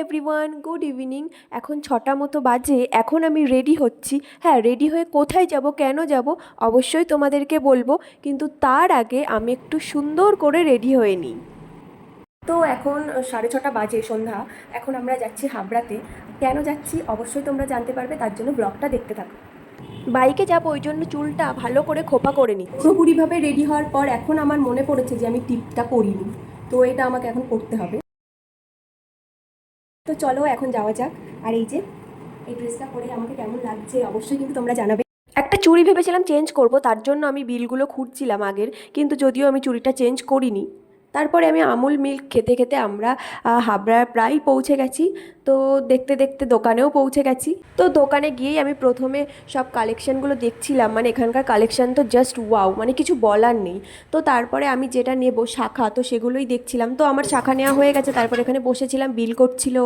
Everyone, good evening. এখন 6টা মতো বাজে। এখন আমি রেডি হচ্ছি। হ্যাঁ, রেডি হয়ে কোথায় যাব, কেন যাব অবশ্যই তোমাদেরকে বলবো, কিন্তু তার আগে আমি একটু সুন্দর করে রেডি হয়ে নিই। তো এখন 6:30 বাজে, সন্ধ্যা। এখন আমরা যাচ্ছি হাবড়াতে। কেন যাচ্ছি অবশ্যই তোমরা জানতে পারবে, তার জন্য ব্লগটা দেখতে থাকো। বাইকে যাবো, ওই জন্য চুলটা ভালো করে খোপা করে নিই। পুরোপুরিভাবে রেডি হওয়ার পর এখন আমার মনে পড়েছে যে আমি টিপটা পরিনি, তো এটা আমাকে এখন করতে হবে। তো চলো এখন যাওয়া যাক। আর এই যে এই ড্রেসটা পরে আমাকে কেমন লাগছে অবশ্যই কিন্তু তোমরা জানাবে। একটা চুড়ি ভেবেছিলাম চেঞ্জ করব, তার জন্য আমি বিলগুলো খুঁজছিলাম আগের, কিন্তু যদিও আমি চুড়িটা চেঞ্জ করিনি। তারপরে আমি আমুল মিল্ক খেতে খেতে আমরা হাবড়ার প্রায় পৌঁছে গেছি। তো দেখতে দেখতে দোকানেও পৌঁছে গেছি। তো দোকানে গিয়েই আমি প্রথমে সব কালেকশানগুলো দেখছিলাম, মানে এখানকার কালেকশান তো জাস্ট ওয়াও, মানে কিছু বলার নেই। তো তারপরে আমি যেটা নেব শাখা, তো সেগুলোই দেখছিলাম। তো আমার শাখা নেওয়া হয়ে গেছে, তারপর এখানে বসেছিলাম, বিল করছিল।